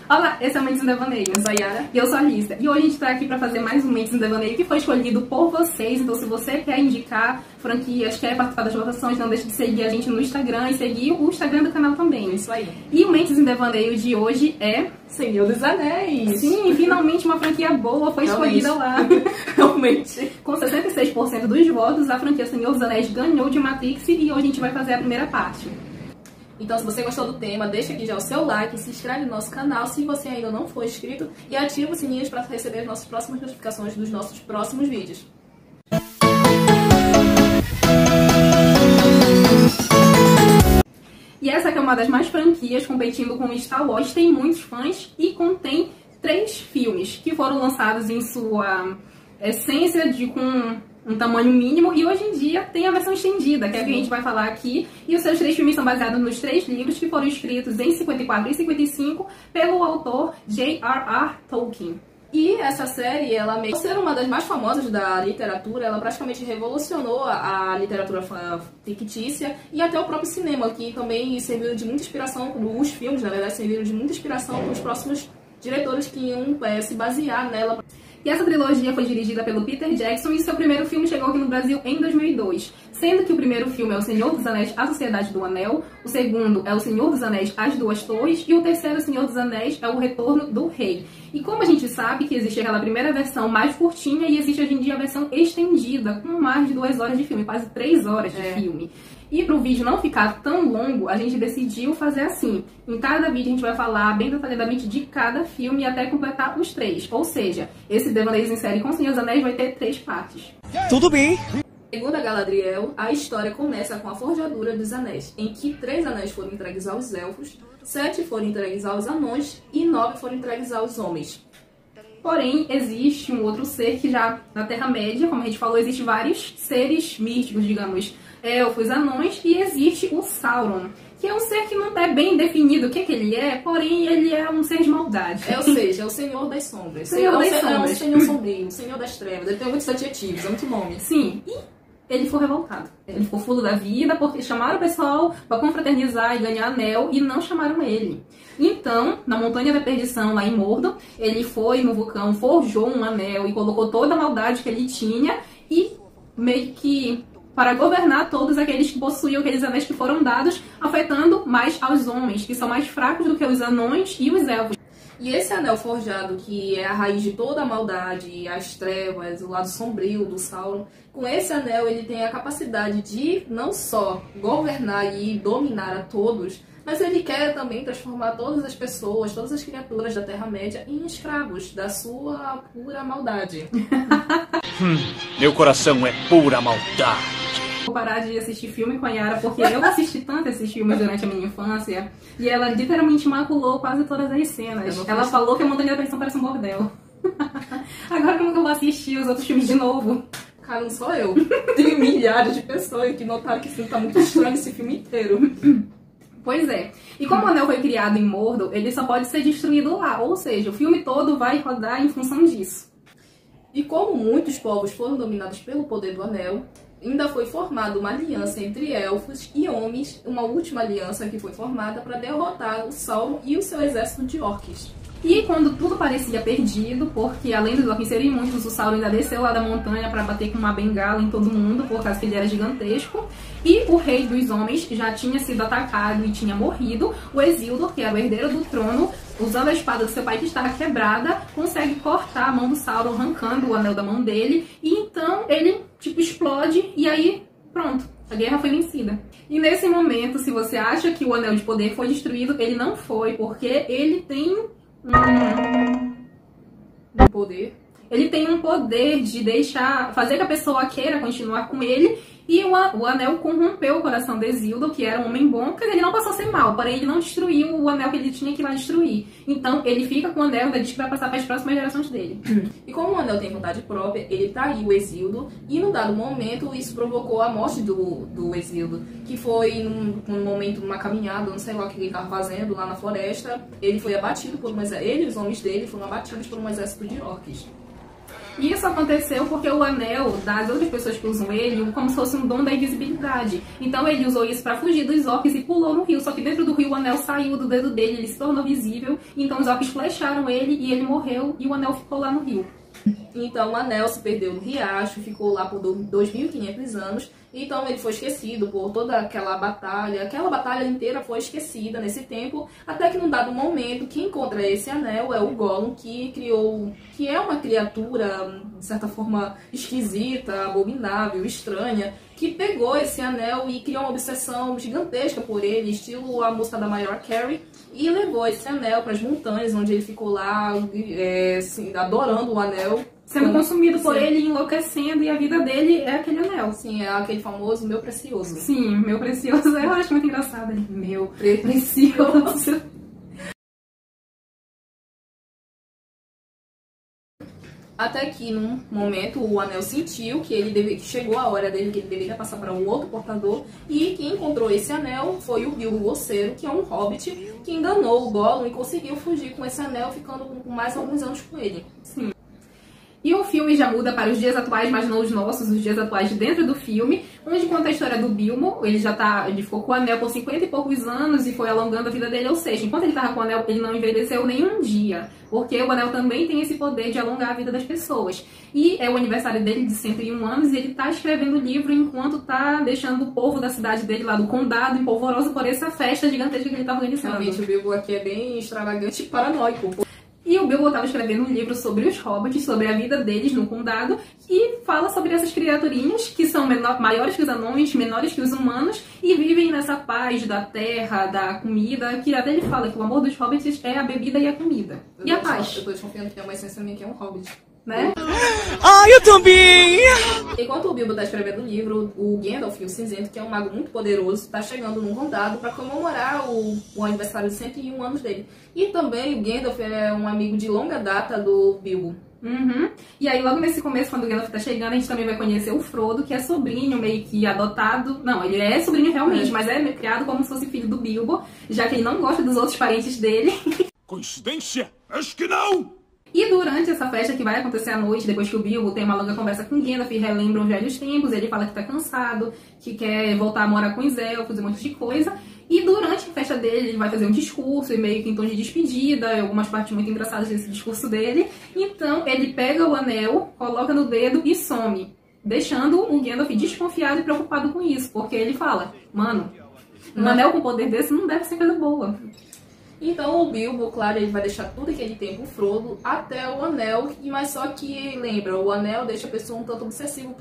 Olá, esse é o Mentes em Devaneio. Eu sou a Yara. E eu sou a Lisa. E hoje a gente tá aqui pra fazer mais um Mentes em Devaneio que foi escolhido por vocês. Então se você quer indicar franquias, quer participar das votações, não deixe de seguir a gente no Instagram e seguir o Instagram do canal também. Isso aí. E o Mentes em Devaneio de hoje é... Senhor dos Anéis. Sim, finalmente uma franquia boa foi escolhida lá. Realmente. Com 66% dos votos, a franquia Senhor dos Anéis ganhou de Matrix e hoje a gente vai fazer a primeira parte. Então, se você gostou do tema, deixa aqui já o seu like, se inscreve no nosso canal se você ainda não for inscrito e ativa o sininho para receber as nossas próximas notificações dos nossos próximos vídeos. E essa aqui é uma das mais franquias, competindo com Star Wars, tem muitos fãs e contém 3 filmes que foram lançados em sua essência com um tamanho mínimo, e hoje em dia tem a versão estendida, que é a que a gente vai falar aqui, e os seus 3 filmes são baseados nos 3 livros que foram escritos em 54 e 55 pelo autor J.R.R. Tolkien. E essa série, ela mesmo ser uma das mais famosas da literatura, ela praticamente revolucionou a literatura fictícia e até o próprio cinema, que também serviu de muita inspiração, os filmes, na verdade, serviram de muita inspiração para os próximos diretores que iam se basear nela. E essa trilogia foi dirigida pelo Peter Jackson e seu primeiro filme chegou aqui no Brasil em 2002. Sendo que o primeiro filme é O Senhor dos Anéis, A Sociedade do Anel, o segundo é O Senhor dos Anéis, As Duas Torres e o terceiro, O Senhor dos Anéis, é O Retorno do Rei. E como a gente sabe que existe aquela primeira versão mais curtinha e existe hoje em dia a versão estendida, com mais de 2 horas de filme, quase 3 horas de filme. E para o vídeo não ficar tão longo, a gente decidiu fazer assim. Em cada vídeo a gente vai falar bem detalhadamente de cada filme até completar os 3. Ou seja, esse Devaneios em série com o Senhor dos Anéis vai ter 3 partes. Tudo bem. Segundo a Galadriel, a história começa com a forjadura dos anéis, em que 3 anéis foram entregues aos elfos, 7 foram entregues aos anões e 9 foram entregues aos homens. Porém, existe um outro ser que já na Terra-média, como a gente falou, existem vários seres místicos, digamos, elfos, anões, e existe o Sauron, que é um ser que não é bem definido o que ele é, porém ele é um ser de maldade. Ou seja, é o Senhor das Sombras. É um Senhor sombrio, o Senhor das Trevas. Ele tem muitos adjetivos, é muito nome. Sim, e ele ficou revoltado. Ele ficou fulo da vida porque chamaram o pessoal para confraternizar e ganhar anel e não chamaram ele. Então, na Montanha da Perdição, lá em Mordor, ele foi no vulcão, forjou um anel e colocou toda a maldade que ele tinha e meio que para governar todos aqueles que possuíam aqueles anéis que foram dados, afetando mais aos homens, que são mais fracos do que os anões e os elfos. E esse anel forjado, que é a raiz de toda a maldade, as trevas, o lado sombrio do Sauron, com esse anel ele tem a capacidade de não só governar e dominar a todos, mas ele quer também transformar todas as pessoas, todas as criaturas da Terra-média em escravos da sua pura maldade. Meu coração é pura maldade. Vou parar de assistir filme com a Yara, porque eu assisti tanto esses filmes durante a minha infância, e ela literalmente maculou quase todas as cenas. Ela falou que a Montanha da Perdição parece um bordel. Agora como que eu vou assistir os outros filmes de novo? Cara, não sou eu. Tem milhares de pessoas que notaram que esse filme tá muito estranho, esse filme inteiro. Pois é. E como o anel foi criado em Mordor, ele só pode ser destruído lá. Ou seja, o filme todo vai rodar em função disso. E como muitos povos foram dominados pelo poder do anel, ainda foi formada uma aliança entre elfos e homens, uma última aliança que foi formada para derrotar o Sauron e o seu exército de orques. E quando tudo parecia perdido, porque além dos orques serem muitos, o Sauron ainda desceu lá da montanha para bater com uma bengala em todo mundo, por causa que ele era gigantesco, e o rei dos homens já tinha sido atacado e tinha morrido, o Isildur, que era o herdeiro do trono, usando a espada do seu pai que estava quebrada, consegue cortar a mão do Sauron, arrancando o anel da mão dele, e então ele, explode, e aí, pronto, a guerra foi vencida. E nesse momento, se você acha que o anel de poder foi destruído, ele não foi, porque ele tem um poder. Ele tem um poder de fazer que a pessoa queira continuar com ele. E o anel corrompeu o coração de Isildur, que era um homem bom, porque ele não passou a ser mal, porém ele não destruiu o anel que ele tinha que ir lá destruir. Então ele fica com o anel e diz que vai passar para as próximas gerações dele. E como o anel tem vontade própria, ele traiu o Isildur, e num dado momento isso provocou a morte do Isildur, que foi num momento, numa caminhada, não sei lá o que ele estava fazendo lá na floresta, ele foi abatido por ele e os homens dele foram abatidos por um exército de orques. E isso aconteceu porque o anel das outras pessoas que usam ele como se fosse um dom da invisibilidade. Então ele usou isso pra fugir dos orcs e pulou no rio. Só que dentro do rio o anel saiu do dedo dele, ele se tornou visível. Então os orcs flecharam ele e ele morreu e o anel ficou lá no rio. Então o anel se perdeu no riacho, ficou lá por 2.500 anos. Então ele foi esquecido por toda aquela batalha inteira foi esquecida nesse tempo, até que num dado momento, quem encontra esse anel é o Gollum, que é uma criatura, de certa forma, esquisita, abominável, estranha, que pegou esse anel e criou uma obsessão gigantesca por ele, estilo a música da Mariah Carey, e levou esse anel para as montanhas, onde ele ficou lá assim, adorando o anel. Sendo consumido por ele, enlouquecendo, e a vida dele é aquele anel. Sim, é aquele famoso meu precioso. Sim, meu precioso. Eu acho muito engraçado. Ele, meu precioso. Até que, num momento, o anel sentiu que chegou a hora dele, que ele deveria passar para um outro portador. E quem encontrou esse anel foi o Bilbo Bolseiro, que é um hobbit, que enganou o Gollum e conseguiu fugir com esse anel, ficando por mais alguns anos com ele. Sim. E o filme já muda para os dias atuais, mas não os nossos, os dias atuais dentro do filme, onde conta a história do Bilbo. Ele ficou com o anel por 50 e poucos anos e foi alongando a vida dele, ou seja, enquanto ele estava com o anel, ele não envelheceu nem um dia, porque o anel também tem esse poder de alongar a vida das pessoas. E é o aniversário dele de 101 anos e ele está escrevendo o livro enquanto está deixando o povo da cidade dele, lá do condado, empolvoroso por essa festa gigantesca que ele está organizando. Realmente, o Bilbo aqui é bem extravagante e paranoico. E o Bilbo estava escrevendo um livro sobre os hobbits, sobre a vida deles no condado, e fala sobre essas criaturinhas que são maiores que os anões, menores que os humanos, e vivem nessa paz da terra, da comida, que até ele fala que o amor dos hobbits é a bebida e a comida. E a paz. Eu tô desconfiando que tem uma essência minha que é um hobbit. Né? Ah, eu também! Enquanto o Bilbo tá escrevendo o livro, o Gandalf, o Cinzento, que é um mago muito poderoso, tá chegando num condado para comemorar o aniversário de 101 anos dele. E também o Gandalf é um amigo de longa data do Bilbo. Uhum. E aí logo nesse começo, quando o Gandalf tá chegando, a gente também vai conhecer o Frodo, que é sobrinho meio que adotado. Não, ele é sobrinho realmente, mas é criado como se fosse filho do Bilbo, já que ele não gosta dos outros parentes dele. Coincidência? Acho que não! E durante essa festa que vai acontecer à noite, depois que o Bilbo tem uma longa conversa com Gandalf e relembra os velhos tempos, ele fala que tá cansado, que quer voltar a morar com os elfos e um monte de coisa. E durante a festa dele, ele vai fazer um discurso, e meio que em tom de despedida, algumas partes muito engraçadas desse discurso dele. Então, ele pega o anel, coloca no dedo e some, deixando o Gandalf desconfiado e preocupado com isso, porque ele fala, mano, um anel com poder desse não deve ser coisa boa. Então o Bilbo, claro, ele vai deixar tudo aquele tempo o Frodo até o anel, mas só que, lembra, o anel deixa a pessoa um tanto obsessivo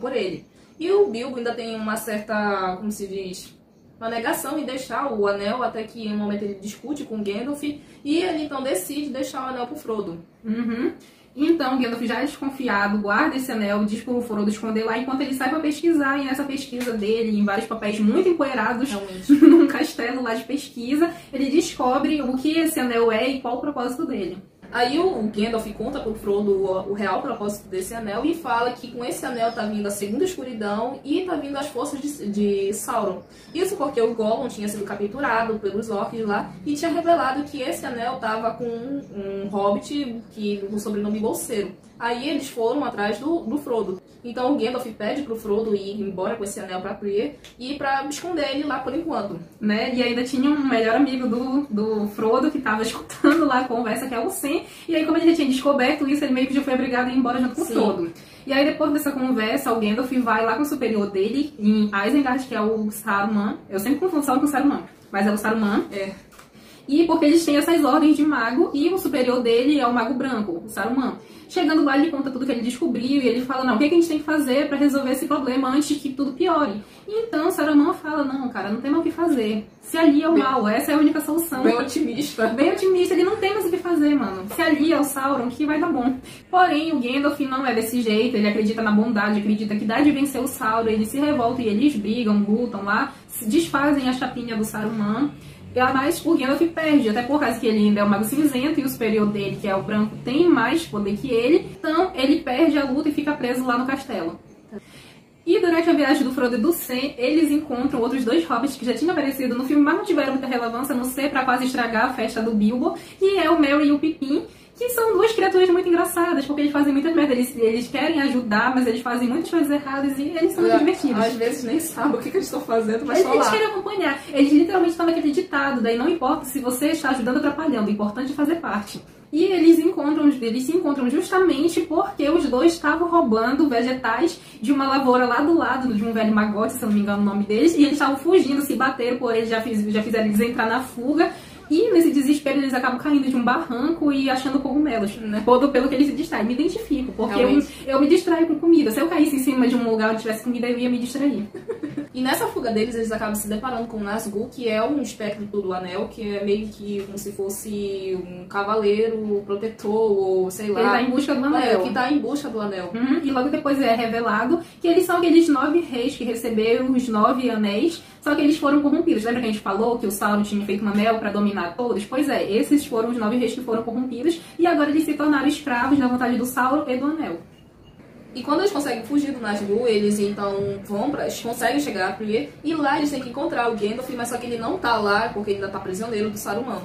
por ele. E o Bilbo ainda tem uma certa, como se diz, uma negação em deixar o anel, até que em um momento ele discute com Gandalf, e ele então decide deixar o anel pro Frodo. Uhum. Então, Gandalf já é desconfiado, guarda esse anel, diz pro Frodo esconder lá, enquanto ele sai pra pesquisar, e nessa pesquisa dele, em vários papéis muito empoeirados, num castelo lá de pesquisa, ele descobre o que esse anel é e qual o propósito dele. Aí o Gandalf conta pro Frodo o real propósito desse anel e fala que com esse anel tá vindo a segunda escuridão e tá vindo as forças de Sauron. Isso porque o Gollum tinha sido capturado pelos orcs lá e tinha revelado que esse anel tava com um hobbit com o sobrenome Bolseiro. Aí eles foram atrás do Frodo. Então o Gandalf pede pro Frodo ir embora com esse anel pra Prior e pra esconder ele lá por enquanto. Né? E ainda tinha um melhor amigo do Frodo que tava escutando lá a conversa, que é o Sam. E aí, como ele já tinha descoberto isso, ele meio que já foi obrigado a ir embora junto com o Frodo. E aí, depois dessa conversa, o Gandalf vai lá com o superior dele, em Isengard, que é o Saruman. Eu sempre confundo Sauron com o Saruman, mas é o Saruman. É. E porque eles têm essas ordens de mago, e o superior dele é o mago branco, o Saruman. Chegando lá, ele conta tudo que ele descobriu, e ele fala, não, o que a gente tem que fazer pra resolver esse problema antes que tudo piore? E então o Saruman fala, não, cara, não tem mais o que fazer. Se alia ao mal, essa é a única solução. Bem otimista. Bem otimista, ele não tem mais o que fazer, mano. Se alia ao Sauron, que vai dar bom. Porém, o Gandalf não é desse jeito, ele acredita na bondade, acredita que dá de vencer o Sauron, ele se revolta e eles brigam, lutam lá, desfazem a chapinha do Saruman. Mas o Gandalf perde, até por causa que ele ainda é o mago cinzento e o superior dele, que é o branco, tem mais poder que ele. Então ele perde a luta e fica preso lá no castelo. E durante a viagem do Frodo e do Sam, eles encontram outros dois hobbits que já tinham aparecido no filme, mas não tiveram muita relevância, a não ser pra quase estragar a festa do Bilbo, que é o Merry e o Pippin, que são duas criaturas muito engraçadas, porque eles fazem muitas merdas. Eles querem ajudar, mas eles fazem muitas coisas erradas e eles são muito divertidos. Às vezes nem sabem o que eles estão fazendo, mas Eles querem acompanhar. Eles literalmente estão naquele ditado, daí não importa se você está ajudando ou atrapalhando, o importante é fazer parte. E eles se encontram justamente porque os dois estavam roubando vegetais de uma lavoura lá do lado de um velho magote, se eu não me engano o nome deles, e eles estavam fugindo, se bateram por eles, já fizeram eles entrar na fuga. E nesse desespero eles acabam caindo de um barranco e achando cogumelos, né? Pelo que eles se distraem. Me identifico, porque eu me distraio com comida. Se eu caísse em cima de um lugar onde tivesse comida, eu ia me distrair. E nessa fuga deles, eles acabam se deparando com o Nazgûl, que é um espectro do Anel, que é meio que como se fosse um cavaleiro protetor, ou sei lá. Ele tá em busca do Anel. Que tá em busca do Anel. E logo depois é revelado que eles são aqueles 9 reis que receberam os 9 anéis, só que eles foram corrompidos. Lembra que a gente falou que o Sauron tinha feito um anel pra dominar todos? Pois é, esses foram os 9 reis que foram corrompidos, e agora eles se tornaram escravos da vontade do Sauron e do Anel. E quando eles conseguem fugir do Nazgûl, eles então eles conseguem chegar a Prior, e lá eles têm que encontrar o Gandalf, mas só que ele não tá lá, porque ele ainda tá prisioneiro do Saruman.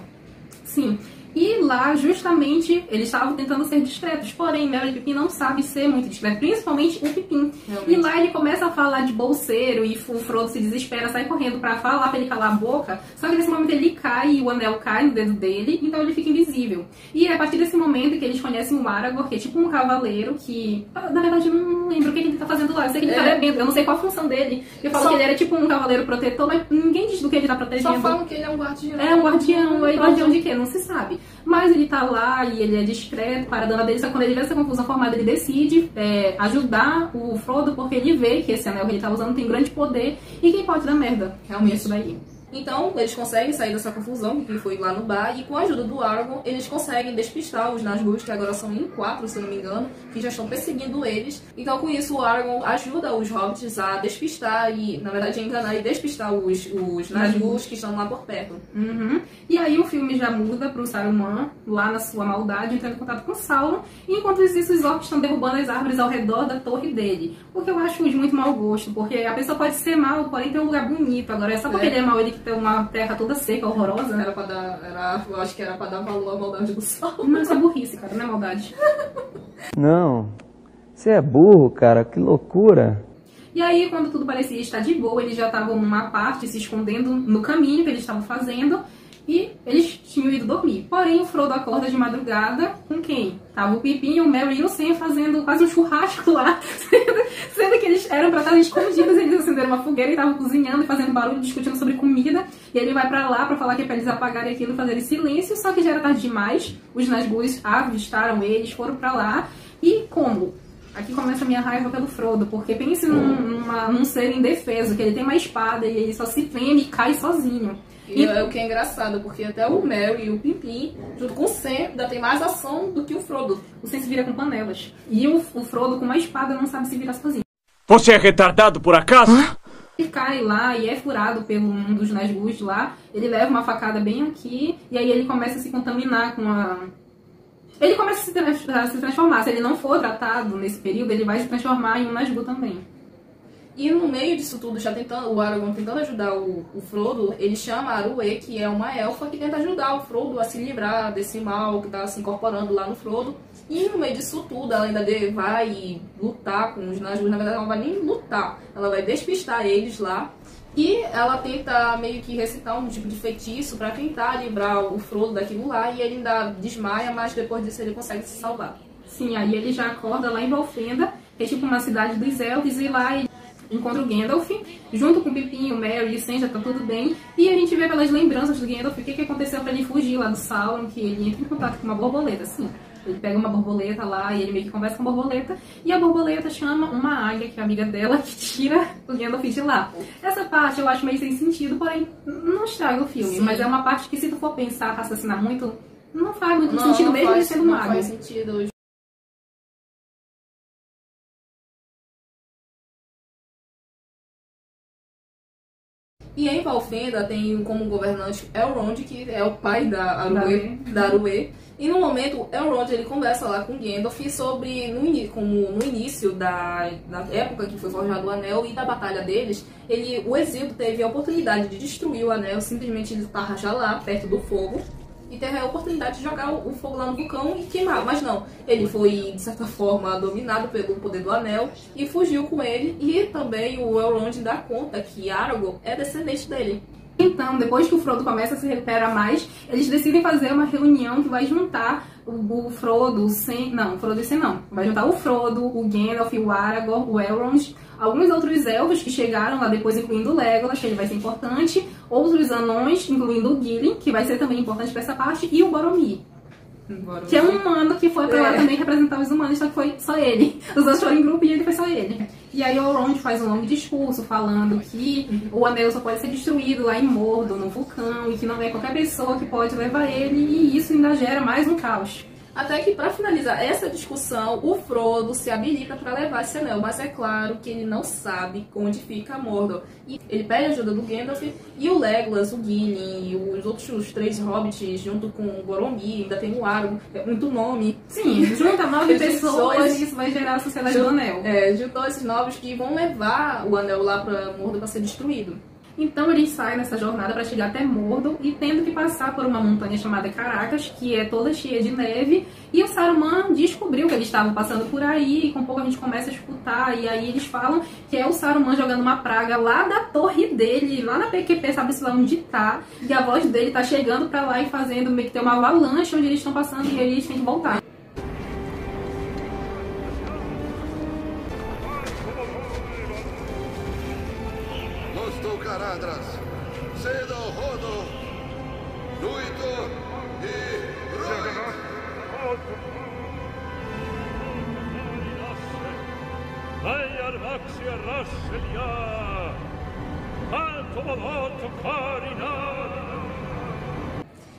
Sim. E lá, justamente, eles estavam tentando ser discretos. Porém, Merry e Pippin não sabe ser muito discreto, principalmente o Pippin. Realmente. E lá ele começa a falar de bolseiro e o Frodo se desespera, sai correndo pra falar pra ele calar a boca. Só que nesse momento ele cai e o anel cai no dedo dele, então ele fica invisível. E é a partir desse momento que eles conhecem o Aragorn, que é tipo um cavaleiro que... Na verdade, eu não lembro o que ele tá fazendo lá. Eu sei que ele tá bebendo, eu não sei qual a função dele. Eu falo que ele era tipo um cavaleiro protetor, mas ninguém diz do que ele tá protegendo. Só falam que ele é um guardião. É um guardião, e guardião de quê? Não se sabe. Mas ele tá lá e ele é discreto para a dona dele, só que quando ele vê essa confusão formada, ele decide ajudar o Frodo, porque ele vê que esse anel que ele tá usando tem grande poder e quem pode dar merda. Realmente isso daí. Então, eles conseguem sair dessa confusão, que foi lá no bar, e com a ajuda do Aragorn, eles conseguem despistar os Nazgûl, que agora são em 4, se não me engano, que já estão perseguindo eles. Então, com isso, o Aragorn ajuda os Hobbits a despistar e, na verdade, a enganar e despistar os Nazgûl que estão lá por perto. E aí o filme já muda pro Saruman, lá na sua maldade, entrando em contato com Sauron, e enquanto isso, os orcs estão derrubando as árvores ao redor da torre dele. O que eu acho de muito mau gosto, porque a pessoa pode ser mal, porém tem um lugar bonito. Agora, é só porque ele é mal, ele que tem uma terra toda seca, horrorosa. Eu acho que era pra dar valor à maldade do Sauron. Não, isso é burrice, cara, não é maldade. Não, você é burro, cara, que loucura. E aí, quando tudo parecia estar de boa, eles já estavam numa parte, se escondendo no caminho que eles estavam fazendo, e eles tinham ido dormir. Porém, o Frodo acorda de madrugada com quem? Tava o Pippin, o Merry e o Sam fazendo quase um churrasco lá, sendo que eles eram pra estar escondidos, eles acenderam uma fogueira e estavam cozinhando e fazendo barulho, discutindo sobre comida, e ele vai pra lá pra falar que é pra eles apagarem aquilo e fazerem silêncio, só que já era tarde demais, os Nazgûl avistaram eles, foram pra lá, e como? Aqui começa a minha raiva pelo Frodo, porque pense num ser indefeso, que ele tem uma espada e ele só se treme e cai sozinho. E é o que é engraçado, porque até o Merry e o Pippin, junto com o Sam, ainda tem mais ação do que o Frodo. O Sam se vira com panelas. E o Frodo, com uma espada, não sabe se virar sozinho. Você é retardado por acaso? Ele cai lá e é furado pelo um dos Nazgûl lá. Ele leva uma facada bem aqui, e aí ele começa a se contaminar com a... Ele começa a se transformar. Se ele não for tratado nesse período, ele vai se transformar em um Nazgûl também. E no meio disso tudo, o Aragorn tentando ajudar o Frodo, ele chama a Arwen, que é uma elfa, que tenta ajudar o Frodo a se livrar desse mal que tá se incorporando lá no Frodo. E no meio disso tudo, ela ainda vai lutar com os Nazgûl. Na verdade, ela não vai nem lutar, ela vai despistar eles lá. E ela tenta meio que recitar um tipo de feitiço pra tentar livrar o Frodo daquilo lá. E ele ainda desmaia, mas depois disso ele consegue se salvar. Sim, aí ele já acorda lá em Valfenda, que é tipo uma cidade dos elfos, e lá ele encontra o Gandalf, junto com o Pippin, o Merry e o Sam, já tá tudo bem. E a gente vê pelas lembranças do Gandalf o que aconteceu pra ele fugir lá do Sauron, que ele entra em contato com uma borboleta, assim. Ele pega uma borboleta lá e ele meio que conversa com a borboleta. E a borboleta chama uma águia, que é amiga dela, que tira o Gandalf de lá. Essa parte eu acho meio sem sentido, porém não estraga o filme. Sim. Mas é uma parte que, se tu for pensar, raciocinar muito, não faz muito sentido, mesmo ele sendo mago. Não faz sentido. E em Valfenda tem como governante Elrond, que é o pai da Arwen. E no momento, Elrond ele conversa lá com Gandalf sobre, no início da época que foi forjado o Anel e da batalha deles, o Exildo teve a oportunidade de destruir o Anel, simplesmente ele estava já lá, perto do fogo. e ter a oportunidade de jogar o fogo lá no vulcão e queimar. Mas não, ele foi, de certa forma, dominado pelo poder do anel e fugiu com ele. E também o Elrond dá conta que Aragorn é descendente dele. Então, depois que o Frodo começa a se recuperar mais, eles decidem fazer uma reunião que vai juntar o Frodo, vai juntar o Frodo, o Gandalf, o Aragorn, o Elrond, alguns outros elfos que chegaram lá depois, incluindo o Legolas, que ele vai ser importante, outros anões, incluindo o Gilly, que vai ser também importante pra essa parte, e o Boromir. Que é um humano que foi pra lá também representar os humanos, só que foi só ele. Os outros foram em grupo e ele foi só ele. E aí o Elrond faz um longo discurso falando que o anel só pode ser destruído lá em Mordor, no vulcão, e que não é qualquer pessoa que pode levar ele, e isso ainda gera mais um caos. Até que, para finalizar essa discussão, o Frodo se habilita para levar esse anel, mas é claro que ele não sabe onde fica Mordor. E ele pede ajuda do Gandalf e o Legolas, o Gimli e os outros 3 hobbits, junto com o Boromir, ainda tem o Aragorn, é muito nome. Sim, junta 9 pessoas e isso vai gerar a Sociedade do Anel. Juntou esses novos que vão levar o anel lá para Mordor para ser destruído. Então eles saem nessa jornada para chegar até Mordor e tendo que passar por uma montanha chamada Caracas, que é toda cheia de neve, e o Saruman descobriu que eles estavam passando por aí, e com pouco a gente começa a escutar, e aí eles falam que é o Saruman jogando uma praga lá da torre dele, lá na PQP, sabe-se lá onde tá, e a voz dele tá chegando para lá e fazendo meio que ter uma avalanche onde eles estão passando, e aí eles têm que voltar. Caradras, cedo rodo, nuito e roit.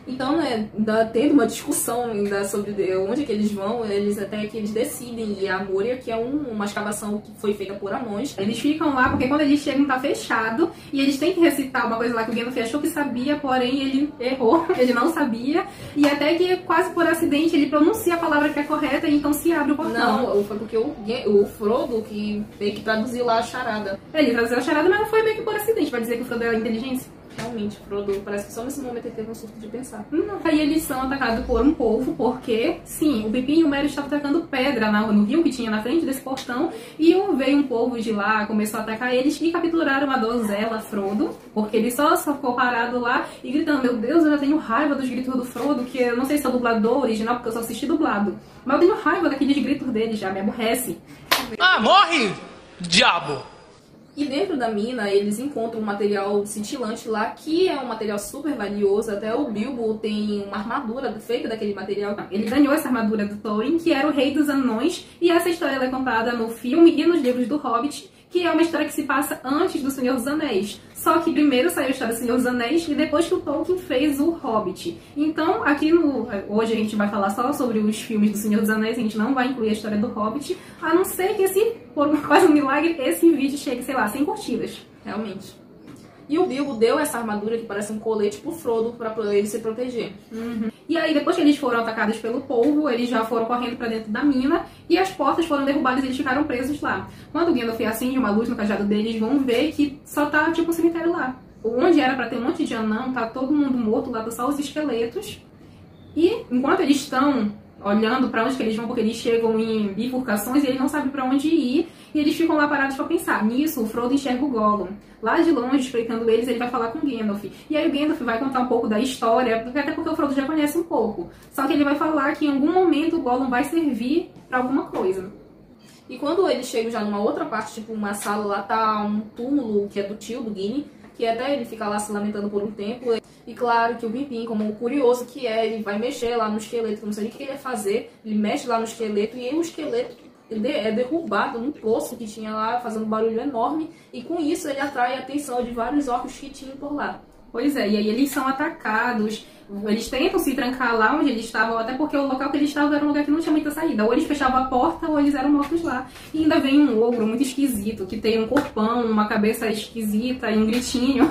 Então, né, ainda tendo uma discussão ainda sobre onde que eles vão, até que eles decidem ir a Moria, que é uma escavação que foi feita por anões. Eles ficam lá porque quando eles chegam tá fechado e eles têm que recitar uma coisa lá que o Gandalf achou que sabia, porém ele errou, ele não sabia, e até que quase por acidente ele pronuncia a palavra que é correta e então se abre o portão. Não, foi porque o Frodo que veio que traduziu lá a charada. Ele traduziu a charada, mas não foi meio que por acidente, vai dizer que o Frodo é a inteligência. Realmente, Frodo, parece que só nesse momento ele teve um surto de pensar. Não. Aí eles são atacados por um polvo, porque, sim, o Pippin e o Merry estavam atacando pedra no rio que tinha na frente desse portão, e veio um polvo de lá, começou a atacar eles e capturaram a donzela Frodo, porque ele só ficou parado lá e gritando, meu Deus, eu já tenho raiva dos gritos do Frodo, que eu não sei se é o dublador original, porque eu só assisti dublado, mas eu tenho raiva daqueles gritos dele, já me aborrece. Ah, morre, diabo! E dentro da mina, eles encontram um material cintilante lá, que é um material super valioso. Até o Bilbo tem uma armadura feita daquele material. Ele ganhou essa armadura do Thorin, que era o rei dos anões. E essa história ela é contada no filme e nos livros do Hobbit, que é uma história que se passa antes do Senhor dos Anéis. Só que primeiro saiu a história do Senhor dos Anéis e depois que o Tolkien fez o Hobbit. Então, aqui hoje a gente vai falar só sobre os filmes do Senhor dos Anéis, a gente não vai incluir a história do Hobbit, a não ser que, assim, por quase um milagre, esse vídeo chegue, sei lá, 100 curtidas. Realmente. E o Bilbo deu essa armadura que parece um colete pro Frodo pra ele se proteger. E aí, depois que eles foram atacados pelo polvo, eles já foram correndo pra dentro da mina e as portas foram derrubadas e eles ficaram presos lá. Quando o Gandalf acende uma luz no cajado deles, vão ver que só tá tipo um cemitério lá. Onde era pra ter um monte de anão, tá todo mundo morto lá, tá só os esqueletos. E enquanto eles estão olhando pra onde que eles vão, porque eles chegam em bifurcações e eles não sabem pra onde ir, e eles ficam lá parados pra pensar. Nisso, o Frodo enxerga o Gollum. Lá de longe, espreitando eles, ele vai falar com o Gandalf. E aí o Gandalf vai contar um pouco da história, até porque o Frodo já conhece um pouco. Só que ele vai falar que em algum momento o Gollum vai servir pra alguma coisa. E quando eles chegam já numa outra parte, tipo uma sala, lá tá um túmulo que é do tio do Gimli, que até ele fica lá se lamentando por um tempo. E claro que o Pippin, como curioso que é, ele vai mexer lá no esqueleto, não sei o que ele ia fazer, ele mexe lá no esqueleto e aí o esqueleto é derrubado num poço que tinha lá, fazendo um barulho enorme, e com isso ele atrai a atenção de vários orcos que tinham por lá. Pois é, e aí eles são atacados, eles tentam se trancar lá onde eles estavam, até porque o local que eles estavam era um lugar que não tinha muita saída. Ou eles fechavam a porta ou eles eram mortos lá. E ainda vem um ogro muito esquisito, que tem um corpão, uma cabeça esquisita e um gritinho,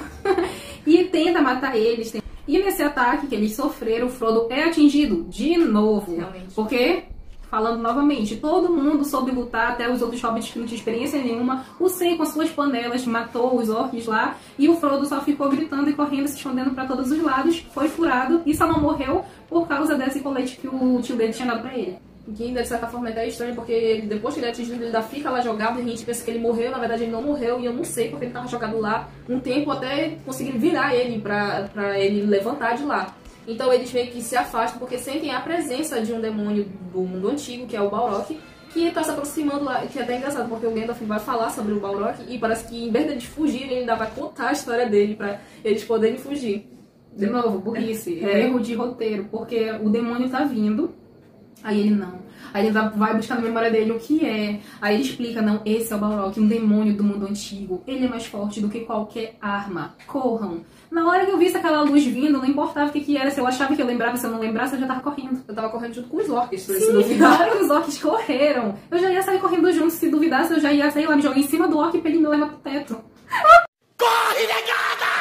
e tenta matar eles. E nesse ataque que eles sofreram, o Frodo é atingido de novo. Realmente. Porque Falando novamente, todo mundo soube lutar, até os outros hobbits que não tinham experiência nenhuma. O Sam, com as suas panelas, matou os orcs lá, e o Frodo só ficou gritando e correndo, se escondendo pra todos os lados, foi furado, e só não morreu por causa desse colete que o tio dele tinha dado pra ele. Que ainda, de certa forma, é até estranho, porque ele, depois que ele é atingido, ele ainda fica lá jogado, e a gente pensa que ele morreu, na verdade ele não morreu, e eu não sei porque ele tava jogado lá um tempo até conseguir virar ele pra ele levantar de lá. Então eles meio que se afastam porque sentem a presença de um demônio do mundo antigo, que é o Balrog, que tá se aproximando lá, que é até engraçado, porque o Gandalf vai falar sobre o Balrog, e parece que em vez deles fugirem, ele ainda vai contar a história dele pra eles poderem fugir. De novo, burrice, erro de roteiro, porque o demônio tá vindo, aí ele não. Aí ele vai buscar na memória dele o que é. Aí ele explica, não, esse é o Balrog, um demônio do mundo antigo. Ele é mais forte do que qualquer arma. Corram. Na hora que eu visse aquela luz vindo, não importava o que era. Se eu achava que eu lembrava, se eu não lembrasse, eu já tava correndo. Eu tava correndo junto com os orcs, se Sim, duvidar. na hora que os orcs correram, eu já ia sair correndo junto. Se duvidasse, eu já ia, sei lá, me jogar em cima do orc pra ele me levar pro teto. Corre, negada!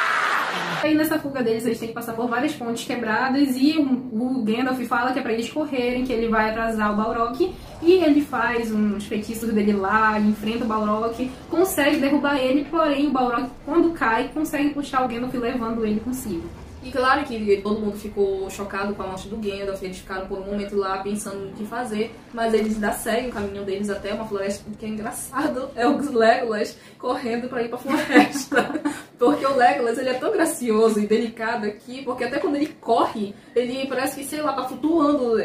Aí nessa fuga deles, eles têm que passar por várias pontes quebradas e o Gandalf fala que é pra eles correrem, que ele vai atrasar o Balrog, e ele faz uns feitiços dele lá, enfrenta o Balrog, consegue derrubar ele, porém o Balrog, quando cai, consegue puxar o Gandalf levando ele consigo. E claro que todo mundo ficou chocado com a morte do Gandalf, eles ficaram por um momento lá pensando no que fazer, mas eles ainda seguem o caminho deles até uma floresta, que é engraçado, é o Legolas correndo pra ir pra floresta. Porque o Legolas, ele é tão gracioso e delicado aqui, porque até quando ele corre, ele parece que, sei lá, tá flutuando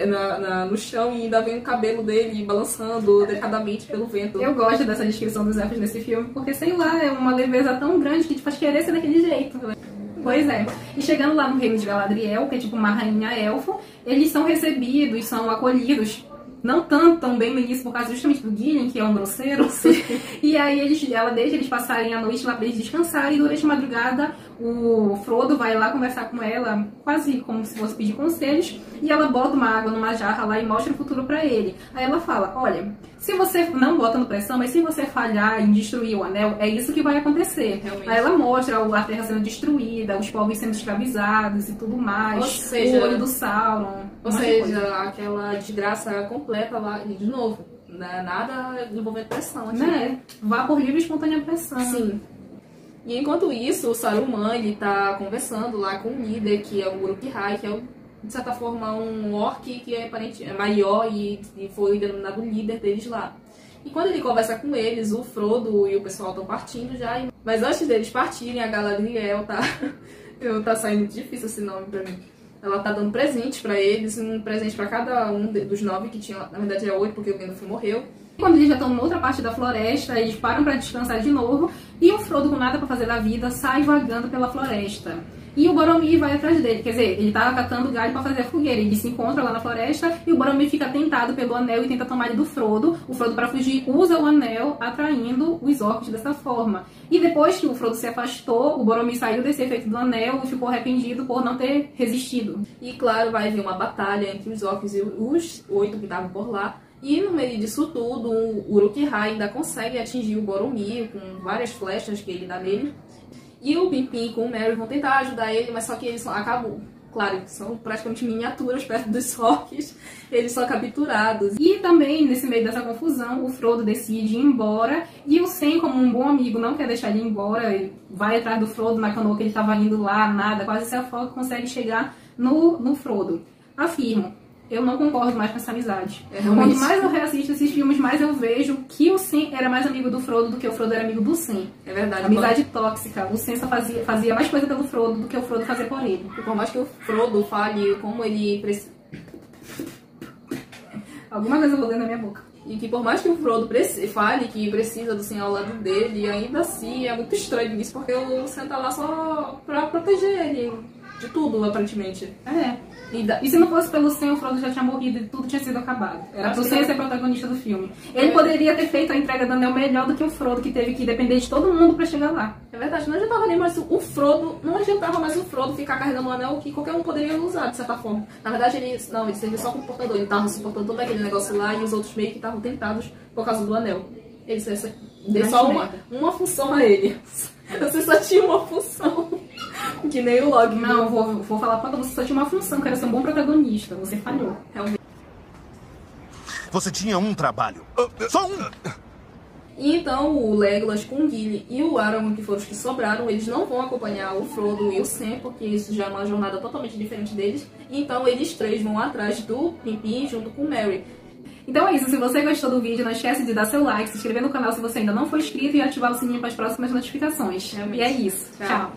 no chão e ainda vem o cabelo dele balançando delicadamente pelo vento. Eu gosto dessa descrição dos elfos nesse filme, porque, sei lá, é uma leveza tão grande que te faz querer ser daquele jeito. Pois é. E chegando lá no reino de Galadriel, que é tipo uma rainha elfo, eles são recebidos, são acolhidos, não tão bem no início por causa justamente do Gillian, que é um grosseiro. E aí ela deixa eles passarem a noite lá pra eles descansarem, e durante a madrugada o Frodo vai lá conversar com ela, quase como se fosse pedir conselhos, e ela bota uma água numa jarra lá e mostra o futuro pra ele. Aí ela fala, olha, se você não bota no pressão, mas se você falhar em destruir o anel, é isso que vai acontecer. Realmente. Aí ela mostra a terra sendo destruída, os povos sendo escravizados e tudo mais, Ou seja, o olho do Sauron. Ou seja, aquela desgraça completa lá, e de novo, né? Nada envolvendo pressão aqui. Né? Vá por livre e espontânea pressão. Sim. E enquanto isso, o Saruman, ele tá conversando lá com o líder, que é o Uruk-hai, que é, de certa forma, um orc que é maior e foi denominado líder deles lá. E quando ele conversa com eles, o Frodo e o pessoal estão partindo já. Mas antes deles partirem, a Galadriel tá saindo difícil esse nome pra mim. Ela tá dando presentes pra eles, um presente pra cada um dos 9 que tinha, na verdade é 8 porque o Gandalf morreu. Quando eles já estão numa outra parte da floresta, eles param pra descansar de novo, e o Frodo, com nada pra fazer da vida, sai vagando pela floresta. E o Boromir vai atrás dele, quer dizer, ele tá catando galho pra fazer a fogueira. Ele se encontra lá na floresta e o Boromir fica tentado pelo anel e tenta tomar ele do Frodo. O Frodo, pra fugir, usa o anel, atraindo os orcs dessa forma. E depois que o Frodo se afastou, o Boromir saiu desse efeito do anel e ficou arrependido por não ter resistido. E claro, vai haver uma batalha entre os orcs e os 8 que estavam por lá. E no meio disso tudo, o Uruk-hai ainda consegue atingir o Boromir com várias flechas que ele dá nele. E o Pippin com o Merry vão tentar ajudar ele, mas só que eles acabam, claro, são praticamente miniaturas perto dos orcs, eles são capturados. E também, nesse meio dessa confusão, o Frodo decide ir embora, e o Sam, como um bom amigo, não quer deixar ele ir embora, ele vai atrás do Frodo na canoa que ele estava indo lá, nada, quase se afoga, consegue chegar no Frodo. Afirmo, eu não concordo mais com essa amizade. Quanto mais eu reassisto esses filmes, mais eu vejo que o Sam era mais amigo do Frodo do que o Frodo era amigo do Sam. É verdade. Amizade tóxica. O Sam só fazia mais coisa pelo Frodo do que o Frodo fazia por ele. E por mais que o Frodo fale como ele precisa... Alguma coisa eu vou ler na minha boca. E que por mais que o Frodo fale que precisa do Sam ao lado dele, ainda assim é muito estranho isso, porque o Sam tá lá só pra proteger ele de tudo, aparentemente. É. E se não fosse pelo Sam, o Frodo já tinha morrido e tudo tinha sido acabado. Era pro Sam ser protagonista do filme. Ele poderia ter feito a entrega do anel melhor do que o Frodo, que teve que depender de todo mundo pra chegar lá. É verdade, não adiantava nem mais o Frodo, não adiantava mais o Frodo ficar carregando um anel que qualquer um poderia usar, de certa forma. Na verdade, ele servia só como portador, ele tava suportando todo aquele negócio lá e os outros meio que estavam tentados por causa do anel. Ele deu só uma função a ele. Você só tinha uma função. Que nem o Log. Não, vou falar pra você, só tinha uma função, que era ser um bom protagonista. Você falhou. Realmente. Você tinha um trabalho. Só um! E então o Legolas com o Gimli e o Aragorn, que foram os que sobraram, eles não vão acompanhar o Frodo e o Sam, porque isso já é uma jornada totalmente diferente deles. Então eles três vão atrás do Pippin junto com o Merry. Então é isso, se você gostou do vídeo, não esquece de dar seu like, se inscrever no canal se você ainda não for inscrito e ativar o sininho para as próximas notificações. Realmente. E é isso. Tchau. Tchau.